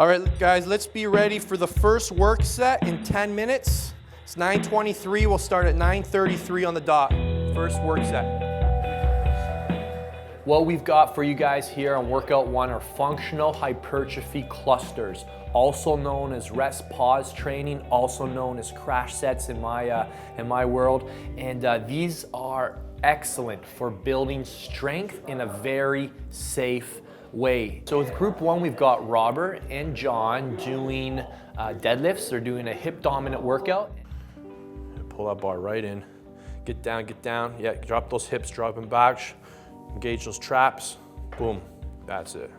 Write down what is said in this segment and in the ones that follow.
All right, guys, let's be ready for the first work set in 10 minutes. It's 9:23, we'll start at 9:33 on the dot. First work set. What we've got for you guys here on workout one are functional hypertrophy clusters, also known as rest pause training, also known as crash sets in my world. And these are excellent for building strength in a very safe way. So with group one, we've got Robert and John doing deadlifts. They're doing a hip dominant workout. Pull that bar right in. Get down, get down. Yeah, drop those hips, drop them back. Engage those traps. Boom. That's it.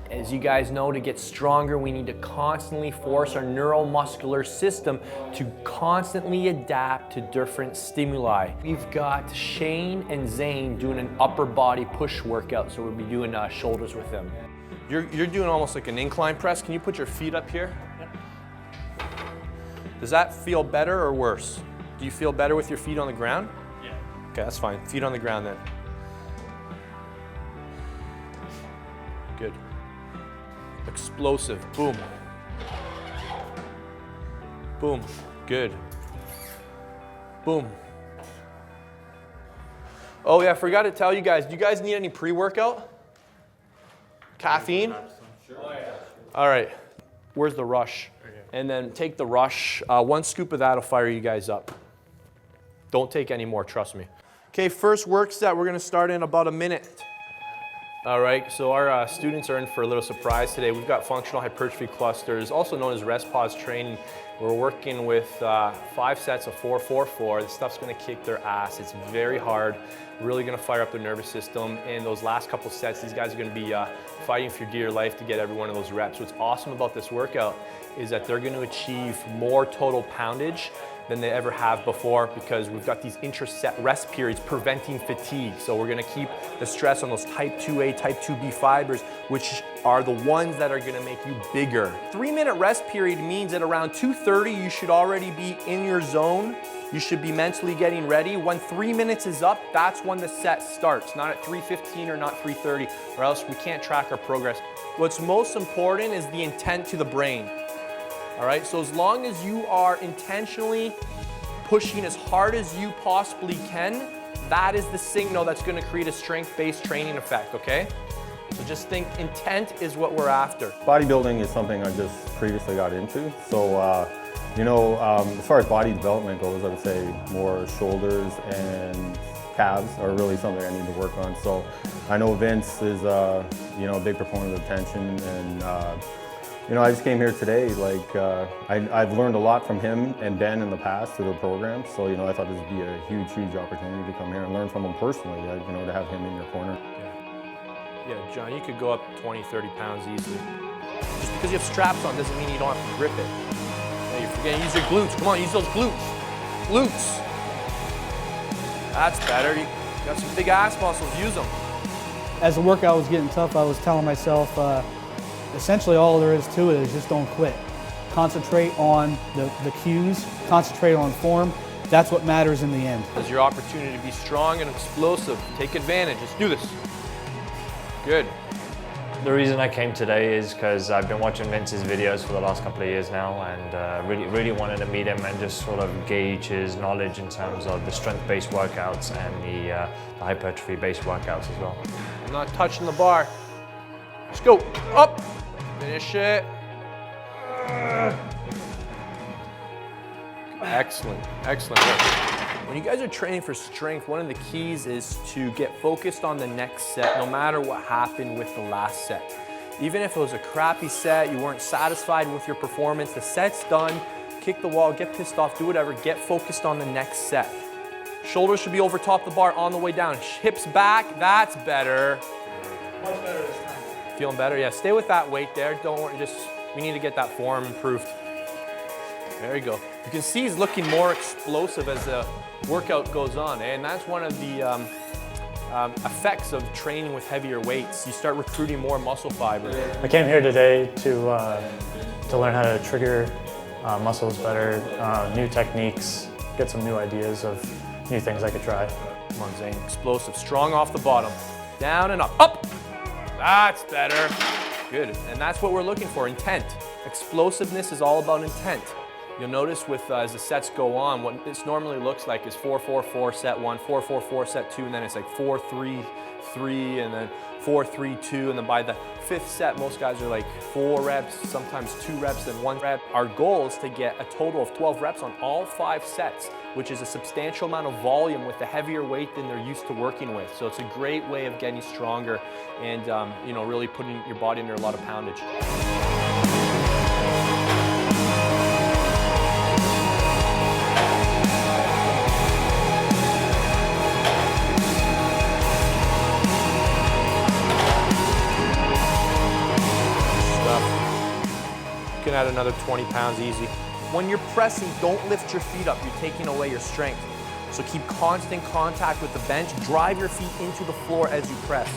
As you guys know, to get stronger, we need to constantly force our neuromuscular system to constantly adapt to different stimuli. We've got Shane and Zane doing an upper body push workout, so we'll be doing shoulders with them. You're doing almost like an incline press. Can you put your feet up here? Yeah. Does that feel better or worse? Do you feel better with your feet on the ground? Yeah. Okay, that's fine. Feet on the ground then. Good. Explosive, boom. Boom, good. Boom. Oh yeah, I forgot to tell you guys, do you guys need any pre-workout? Caffeine? All right, where's the Rush? And then take the Rush, 1 scoop of that will fire you guys up. Don't take any more, trust me. Okay, first work set, we're gonna start in about a minute. All right, so our students are in for a little surprise today. We've got functional hypertrophy clusters, also known as rest pause training. We're working with 5 sets of 4-4-4. This stuff's gonna kick their ass. It's very hard, really gonna fire up their nervous system. And those last couple sets, these guys are gonna be fighting for dear life to get every one of those reps. What's awesome about this workout is that they're gonna achieve more total poundage than they ever have before, because we've got these intra-set rest periods preventing fatigue. So we're gonna keep the stress on those type 2A, type 2B fibers, which are the ones that are gonna make you bigger. 3-minute rest period means at around 2:30, you should already be in your zone. You should be mentally getting ready. When 3 minutes is up, that's when the set starts, not at 3:15 or not 3:30, or else we can't track our progress. What's most important is the intent to the brain. All right, so as long as you are intentionally pushing as hard as you possibly can, that is the signal that's gonna create a strength-based training effect, okay? So just think intent is what we're after. Bodybuilding is something I just previously got into. So, as far as body development goes, I would say more shoulders and calves are really something I need to work on. So I know Vince is, a big proponent of tension, and I just came here today. I've learned a lot from him and Ben in the past through the program. So, I thought this would be a huge opportunity to come here and learn from him personally, to have him in your corner. Yeah, John, you could go up 20, 30 pounds easily. Just because you have straps on doesn't mean you don't have to grip it. You're forgetting, use your glutes. Come on, use those glutes. Glutes. That's better. You got some big ass muscles, use them. As the workout was getting tough, I was telling myself, essentially all there is to it is just don't quit. Concentrate on the cues, concentrate on form. That's what matters in the end. It's your opportunity to be strong and explosive. Take advantage. Let's do this. Good. The reason I came today is because I've been watching Vince's videos for the last couple of years now, and really wanted to meet him and just sort of gauge his knowledge in terms of the strength-based workouts and the hypertrophy-based workouts as well. I'm not touching the bar. Let's go. Up. Finish it. Excellent, excellent work. When you guys are training for strength, one of the keys is to get focused on the next set, no matter what happened with the last set. Even if it was a crappy set, you weren't satisfied with your performance, the set's done, kick the wall, get pissed off, do whatever, get focused on the next set. Shoulders should be over top the bar on the way down. Hips back, that's better. Much better this time. Feeling better? Yeah, stay with that weight there. Don't worry, we need to get that form improved. There you go. You can see he's looking more explosive as the workout goes on, and that's one of the effects of training with heavier weights. You start recruiting more muscle fiber. I came here today to learn how to trigger muscles better, new techniques, get some new ideas of new things I could try. Come on, Zane. Explosive. Strong off the bottom. Down and up. Up! That's better. Good, and that's what we're looking for, intent. Explosiveness is all about intent. You'll notice as the sets go on, what this normally looks like is 4-4-4 set 1, 4-4-4 set 2, and then it's like 4-3-3, and then 4-3-2, and then by the 5th set, most guys are like 4 reps, sometimes 2 reps, then 1 rep. Our goal is to get a total of 12 reps on all 5 sets, which is a substantial amount of volume with a heavier weight than they're used to working with. So it's a great way of getting stronger and you know, really putting your body under a lot of poundage. You can add another 20 pounds easy. When you're pressing, don't lift your feet up. You're taking away your strength. So keep constant contact with the bench. Drive your feet into the floor as you press.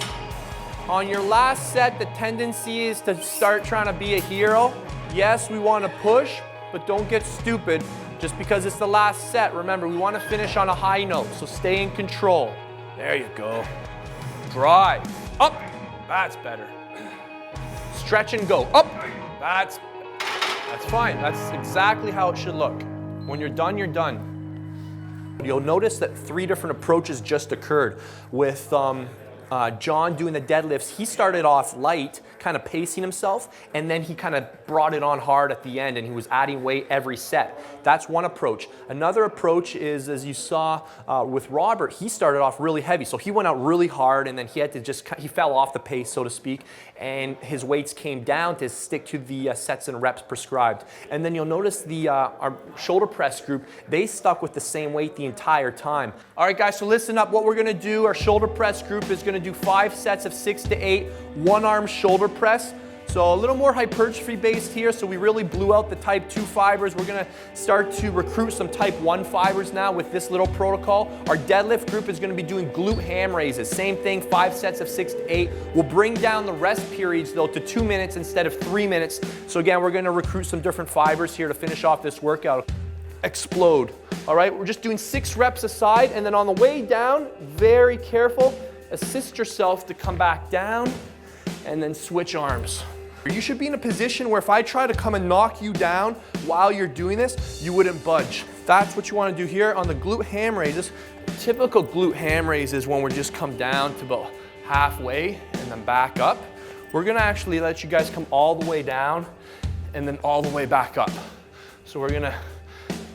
On your last set, the tendency is to start trying to be a hero. Yes, we want to push, but don't get stupid. Just because it's the last set, remember, we want to finish on a high note, so stay in control. There you go. Drive. Up. That's better. Stretch and go. Up. That's fine. That's exactly how it should look. When you're done, you're done. You'll notice that 3 different approaches just occurred. With John doing the deadlifts, he started off light, kind of pacing himself, and then he kind of brought it on hard at the end, and he was adding weight every set. That's one approach. Another approach is, as you saw with Robert, he started off really heavy, so he went out really hard, and then he had to he fell off the pace, so to speak, and his weights came down to stick to the sets and reps prescribed. And then you'll notice our shoulder press group, they stuck with the same weight the entire time. All right, guys, so listen up. What we're gonna do, our shoulder press group is gonna do 5 sets of 6 to 8, one-arm shoulder press. So a little more hypertrophy based here, so we really blew out the type 2 fibers. We're gonna start to recruit some type 1 fibers now with this little protocol. Our deadlift group is gonna be doing Glute-Ham Raises. Same thing, 5 sets of 6 to 8. We'll bring down the rest periods though to 2 minutes instead of 3 minutes. So again, we're gonna recruit some different fibers here to finish off this workout. Explode. All right, we're just doing 6 reps aside, and then on the way down, very careful, assist yourself to come back down and then switch arms. You should be in a position where if I try to come and knock you down while you're doing this, you wouldn't budge. That's what you want to do here on the glute ham raises. Typical glute ham raises when we just come down to about halfway and then back up. We're gonna actually let you guys come all the way down and then all the way back up. So we're gonna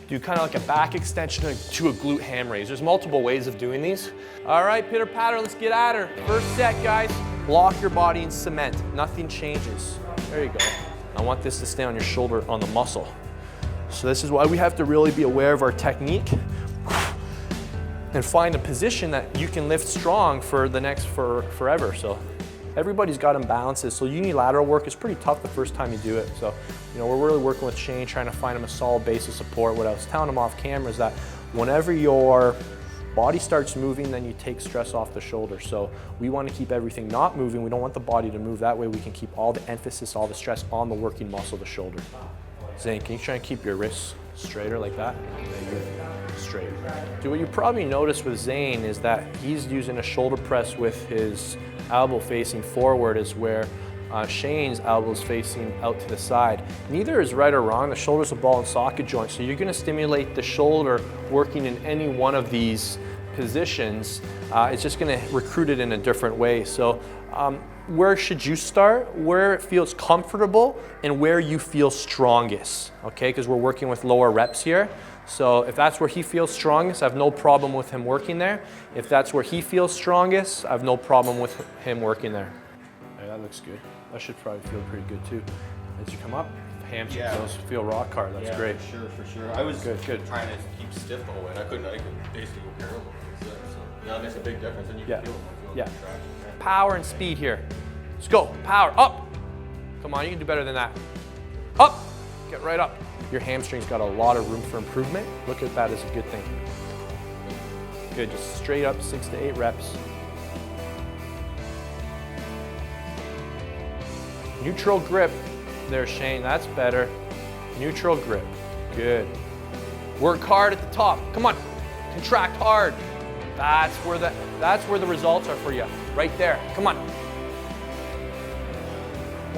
do kind of like a back extension to a glute ham raise. There's multiple ways of doing these. All right, pitter patter, let's get at her. First set, guys. Lock your body in cement. Nothing changes. There you go. I want this to stay on your shoulder, on the muscle. So this is why we have to really be aware of our technique and find a position that you can lift strong for forever. So everybody's got imbalances. So unilateral work is pretty tough the first time you do it. So, you know, we're really working with Shane, trying to find him a solid base of support. What I was telling him off camera is that whenever your body starts moving, then you take stress off the shoulder. So we want to keep everything not moving. We don't want the body to move. That way we can keep all the emphasis, all the stress on the working muscle, the shoulder. Zane, can you try and keep your wrists straighter like that? Straight. So what you probably noticed with Zane is that he's using a shoulder press with his elbow facing forward, is where Shane's elbow's facing out to the side. Neither is right or wrong. The shoulder's a ball and socket joint, so you're gonna stimulate the shoulder working in any one of these positions. It's just gonna recruit it in a different way. So where should you start? Where it feels comfortable and where you feel strongest, okay? Because we're working with lower reps here. So if that's where he feels strongest, I have no problem with him working there. If that's where he feels strongest, I have no problem with him working there. Hey, that looks good. That should probably feel pretty good too. As you come up, hamstrings feel rock hard. That's great. For sure. I was good. trying to keep stiff the whole way. I could basically go parallel. So that makes a big difference, and you can feel the traction. Power and speed here. Let's go. Power up. Come on, you can do better than that. Up. Get right up. Your hamstring's got a lot of room for improvement. Look at that as a good thing. Good. Just straight up 6 to 8 reps. Neutral grip. There, Shane. That's better. Neutral grip. Good. Work hard at the top. Come on. Contract hard. That's where the results are for you. Right there. Come on.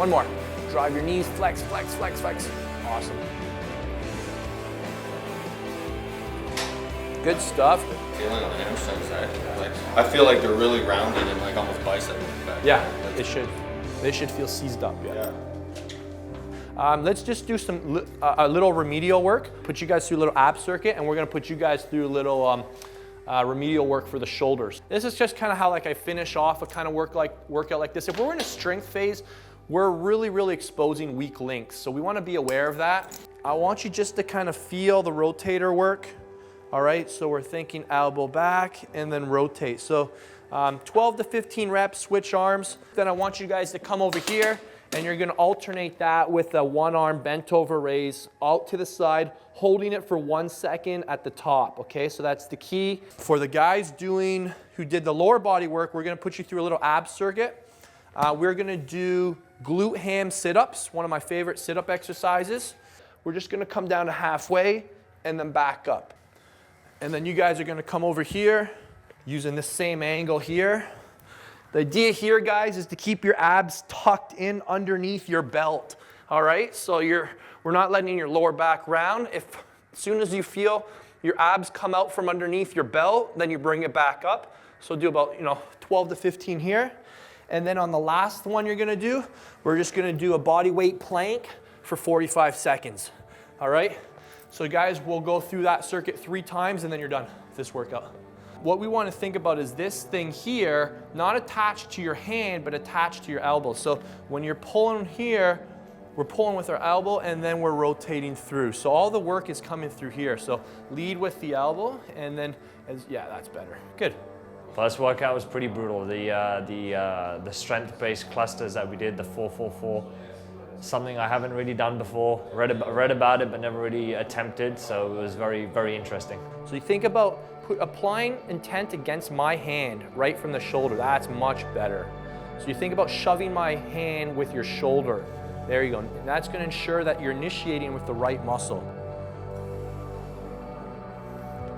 One more. Drive your knees, flex, flex, flex, flex. Awesome. Good stuff. Feeling on the hamstring side. Like, I feel like they're really rounded and like almost bicep back. Yeah, they should. They should feel seized up. Yeah. Let's just do some a little remedial work. Put you guys through a little ab circuit, and we're gonna put you guys through a little remedial work for the shoulders. This is just kind of how like I finish off a kind of workout like this. If we're in a strength phase, we're really exposing weak links. So we want to be aware of that. I want you just to kind of feel the rotator work. All right, so we're thinking elbow back and then rotate. So 12 to 15 reps, switch arms. Then I want you guys to come over here, and you're gonna alternate that with a one arm bent over raise out to the side, holding it for 1 second at the top, okay? So that's the key. For the guys who did the lower body work, we're gonna put you through a little ab circuit. We're gonna do Glute Ham Sit-Ups, one of my favorite sit-up exercises. We're just gonna come down to halfway and then back up. And then you guys are gonna come over here using the same angle here. The idea here, guys, is to keep your abs tucked in underneath your belt, all right? So we're not letting your lower back round. As soon as you feel your abs come out from underneath your belt, then you bring it back up. So do about 12 to 15 here. And then on the last one you're gonna do, we're just gonna do a bodyweight plank for 45 seconds, all right? So guys, we'll go through that circuit 3 times and then you're done with this workout. What we want to think about is this thing here, not attached to your hand, but attached to your elbow. So when you're pulling here, we're pulling with our elbow and then we're rotating through. So all the work is coming through here. So lead with the elbow and then, yeah, that's better. Good. First workout was pretty brutal. The strength-based clusters that we did, the 4-4-4, something I haven't really done before. Read about it, but never really attempted. So it was very interesting. So you think about applying intent against my hand right from the shoulder. That's much better. So you think about shoving my hand with your shoulder. There you go. And that's going to ensure that you're initiating with the right muscle.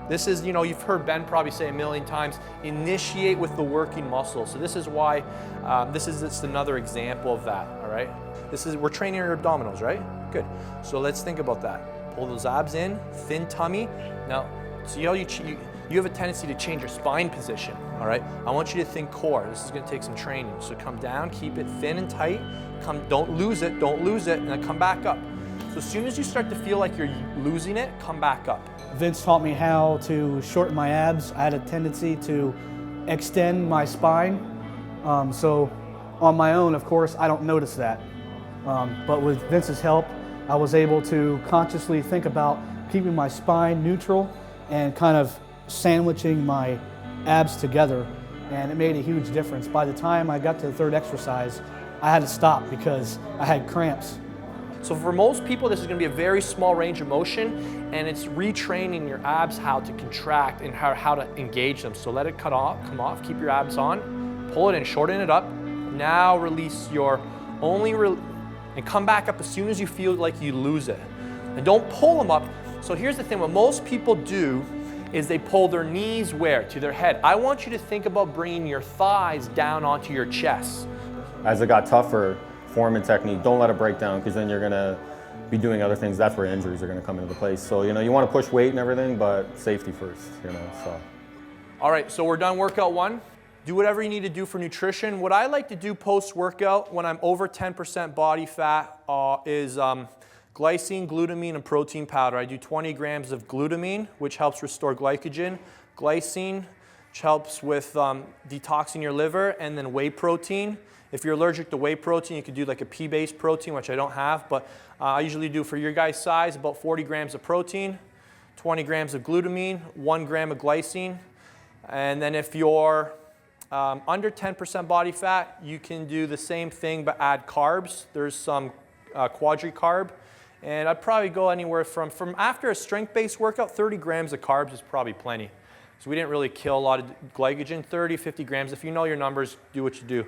This is, you've heard Ben probably say a million times, initiate with the working muscle. So this is why, this is just another example of that, all right? We're training your abdominals, right? Good. So let's think about that. Pull those abs in, thin tummy. Now, so you have a tendency to change your spine position, all right? I want you to think core. This is gonna take some training. So come down, keep it thin and tight. Don't lose it, and then come back up. So as soon as you start to feel like you're losing it, come back up. Vince taught me how to shorten my abs. I had a tendency to extend my spine. So on my own, of course, I don't notice that. But with Vince's help, I was able to consciously think about keeping my spine neutral and kind of sandwiching my abs together, and it made a huge difference. By the time I got to the third exercise, I had to stop because I had cramps. So for most people, this is going to be a very small range of motion, and it's retraining your abs how to contract and how to engage them. So let it come off, keep your abs on, pull it in, shorten it up. Now release and come back up as soon as you feel like you lose it. And don't pull them up. So here's the thing, what most people do is they pull their knees where? To their head. I want you to think about bringing your thighs down onto your chest. As it got tougher, form and technique, don't let it break down, because then you're gonna be doing other things. That's where injuries are gonna come into place. So, you wanna push weight and everything, but safety first, so. All right, so we're done workout 1. Do whatever you need to do for nutrition. What I like to do post-workout when I'm over 10% body fat is glycine, glutamine, and protein powder. I do 20 grams of glutamine, which helps restore glycogen. Glycine, which helps with detoxing your liver, and then whey protein. If you're allergic to whey protein, you could do like a pea-based protein, which I don't have, but I usually do for your guys' size about 40 grams of protein, 20 grams of glutamine, 1 gram of glycine. And then if you're under 10% body fat, you can do the same thing but add carbs. There's some quadri-carb. And I'd probably go anywhere from after a strength-based workout, 30 grams of carbs is probably plenty. So we didn't really kill a lot of glycogen, 30, 50 grams. If you know your numbers, do what you do.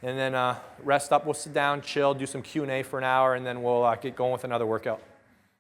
And then rest up, we'll sit down, chill, do some Q&A for an hour, and then we'll get going with another workout.